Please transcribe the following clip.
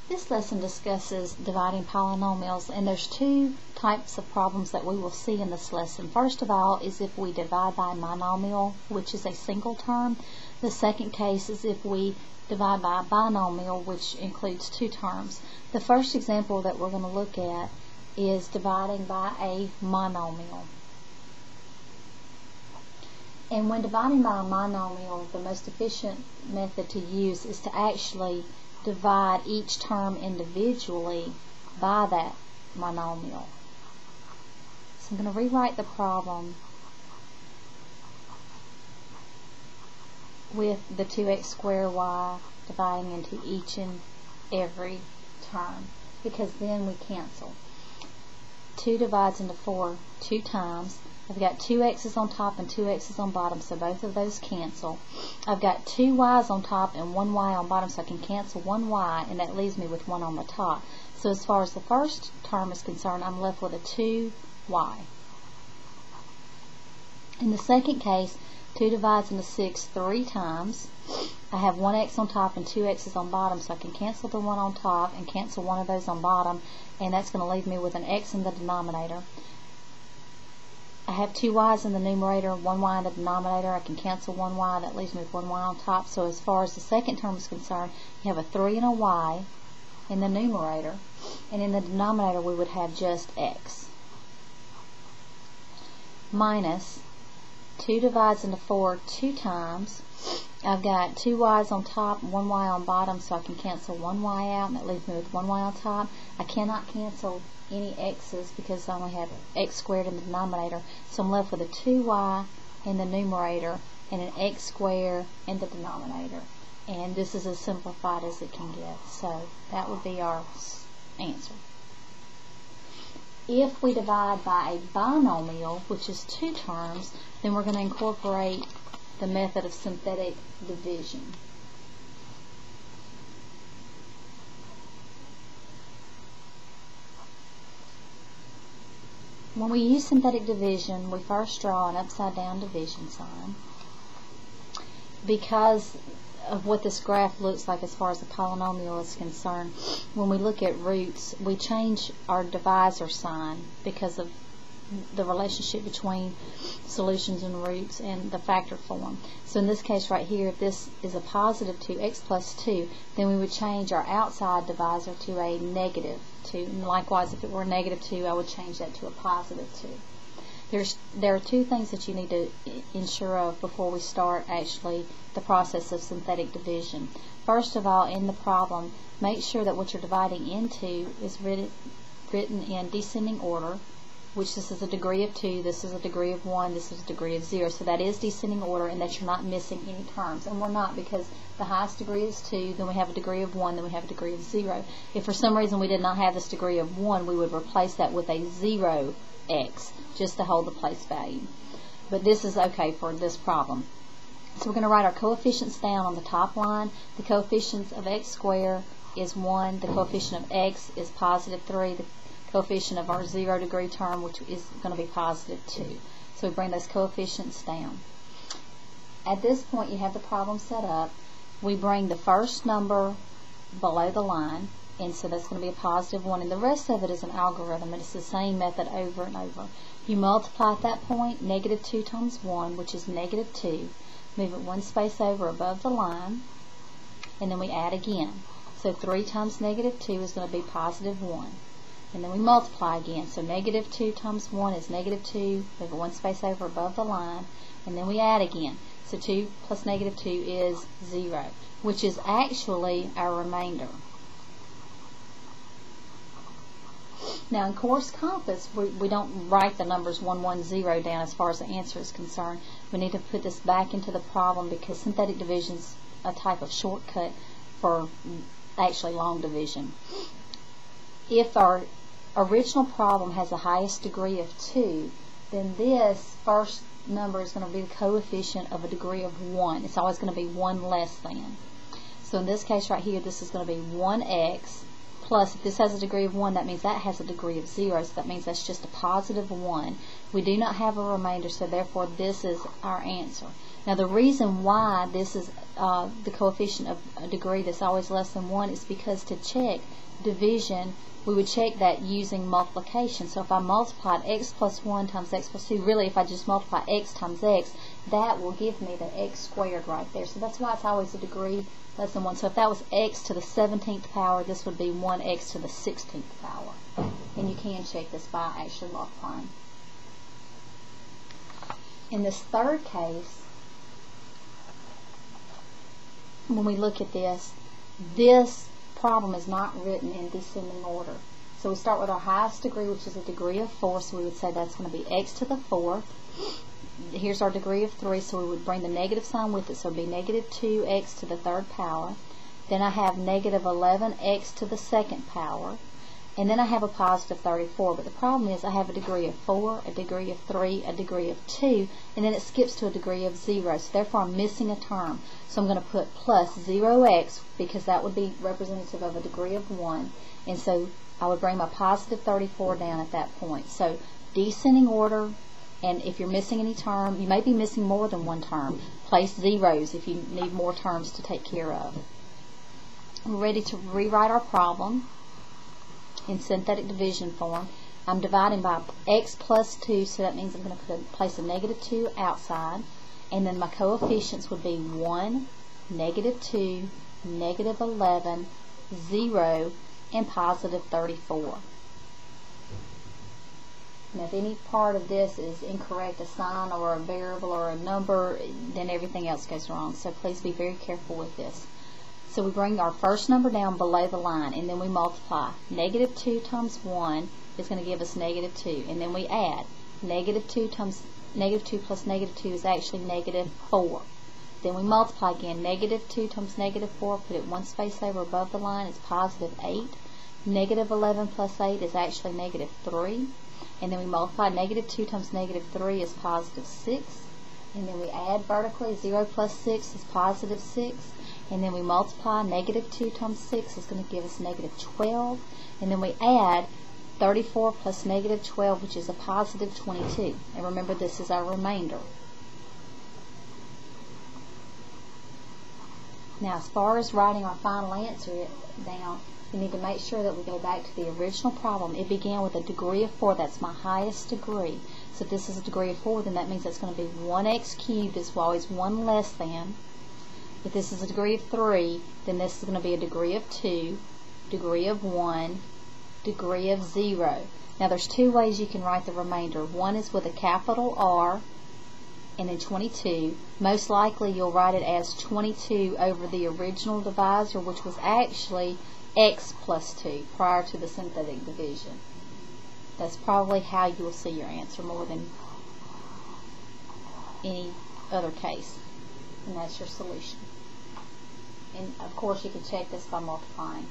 This lesson discusses dividing polynomials, and there's two types of problems that we will see in this lesson. First of all is if we divide by a monomial, which is a single term. The second case is if we divide by a binomial, which includes two terms. The first example that we're going to look at is dividing by a monomial. And when dividing by a monomial, the most efficient method to use is to actually divide each term individually by that monomial. So I'm going to rewrite the problem with the 2x squared y dividing into each and every term, because then we cancel. 2 divides into 4 2 times. I've got 2 x's on top and 2 x's on bottom, so both of those cancel. I've got 2 y's on top and 1 y on bottom, so I can cancel 1 y, and that leaves me with 1 on the top. So as far as the first term is concerned, I'm left with a 2y. In the second case, 2 divides into 6 3 times. I have 1 x on top and 2 x's on bottom, so I can cancel the 1 on top and cancel one of those on bottom, and that's going to leave me with an x in the denominator. I have 2 y's in the numerator, 1 y in the denominator. I can cancel 1 y, that leaves me with 1 y on top. So as far as the second term is concerned, you have a 3 and a y in the numerator, and in the denominator we would have just x. Minus 2 divides into 4 2 times. I've got 2 y's on top, 1 y on bottom, so I can cancel 1 y out, and that leaves me with 1 y on top. I cannot cancel any x's because I only have x squared in the denominator, so I'm left with a 2y in the numerator and an x squared in the denominator. And this is as simplified as it can get, so that would be our answer. If we divide by a binomial, which is 2 terms, then we're going to incorporate the method of synthetic division. When we use synthetic division, we first draw an upside down division sign. Because of what this graph looks like as far as the polynomial is concerned, when we look at roots, we change our divisor sign because of the relationship between solutions and roots and the factor form. So in this case right here, if this is a positive 2, x plus 2, then we would change our outside divisor to a negative 2. And likewise, if it were a negative 2, I would change that to a positive 2. There are two things that you need to ensure of before we start actually the process of synthetic division. First of all, in the problem, make sure that what you're dividing into is written in descending order, which this is a degree of 2, this is a degree of 1, this is a degree of 0. So that is descending order, and that you're not missing any terms. And we're not, because the highest degree is 2, then we have a degree of 1, then we have a degree of 0. If for some reason we did not have this degree of 1, we would replace that with a 0x, just to hold the place value. But this is okay for this problem. So we're going to write our coefficients down on the top line. The coefficients of x squared is 1, the coefficient of x is positive 3, the coefficient of our 0 degree term, which is going to be positive 2. So we bring those coefficients down. At this point, you have the problem set up. We bring the first number below the line, and so that's going to be a positive 1, and the rest of it is an algorithm, and it's the same method over and over. You multiply at that point, negative 2 times 1, which is negative 2. Move it one space over above the line, and then we add again. So 3 times negative 2 is going to be positive 1. And then we multiply again. So negative 2 times 1 is negative 2. Move it one space over above the line. And then we add again. So 2 plus negative 2 is 0, which is actually our remainder. Now in course compass, we don't write the numbers 110 down as far as the answer is concerned. We need to put this back into the problem because synthetic division is a type of shortcut for actually long division. If our original problem has the highest degree of 2, then this first number is going to be the coefficient of a degree of 1. It's always going to be 1 less than. So in this case right here, this is going to be 1x plus, if this has a degree of 1, that means that has a degree of 0, so that means that's just a positive 1. We do not have a remainder, so therefore this is our answer. Now the reason why this is the coefficient of a degree that's always less than 1 is because to check division, we would check that using multiplication. So if I multiplied x plus 1 times x plus 2, really if I just multiply x times x, that will give me the x squared right there. So that's why it's always a degree less than 1. So if that was x to the 17th power, this would be 1x to the 16th power. And you can check this by actually multiplying. In this third case, when we look at this problem is not written in descending order. So we start with our highest degree, which is a degree of 4, so we would say that's going to be x to the 4th. Here's our degree of 3, so we would bring the negative sign with it, so it would be negative 2x to the 3rd power. Then I have negative 11x to the 2nd power. And then I have a positive 34, but the problem is I have a degree of 4, a degree of 3, a degree of 2, and then it skips to a degree of 0, so therefore I'm missing a term. So I'm going to put plus 0x, because that would be representative of a degree of 1, and so I would bring my positive 34 down at that point. So descending order, and if you're missing any term, you may be missing more than one term. Place zeros if you need more terms to take care of. We're ready to rewrite our problem in synthetic division form. I'm dividing by x plus 2, so that means I'm going to place a negative 2 outside, and then my coefficients would be 1, negative 2, negative 11, 0, and positive 34. Now if any part of this is incorrect, a sign or a variable or a number, then everything else goes wrong, so please be very careful with this. So we bring our first number down below the line, and then we multiply. Negative 2 times 1 is going to give us negative 2, and then we add. Negative 2 times negative 2 plus negative 2 is actually negative 4. Then we multiply again. Negative 2 times negative 4, put it one space over above the line, is positive 8. Negative 11 plus 8 is actually negative 3. And then we multiply. Negative 2 times negative 3 is positive 6. And then we add vertically. 0 plus 6 is positive 6. And then we multiply. Negative 2 times 6 is going to give us negative 12. And then we add 34 plus negative 12, which is a positive 22. And remember, this is our remainder. Now, as far as writing our final answer down, we need to make sure that we go back to the original problem. It began with a degree of 4. That's my highest degree. So if this is a degree of 4, then that means that's going to be 1x cubed. It's always 1 less than. If this is a degree of 3, then this is going to be a degree of 2, degree of 1, degree of 0. Now there's two ways you can write the remainder. One is with a capital R, and then 22. Most likely you'll write it as 22 over the original divisor, which was actually x plus 2 prior to the synthetic division. That's probably how you will see your answer more than any other case. And that's your solution. And of course you can check this by multiplying.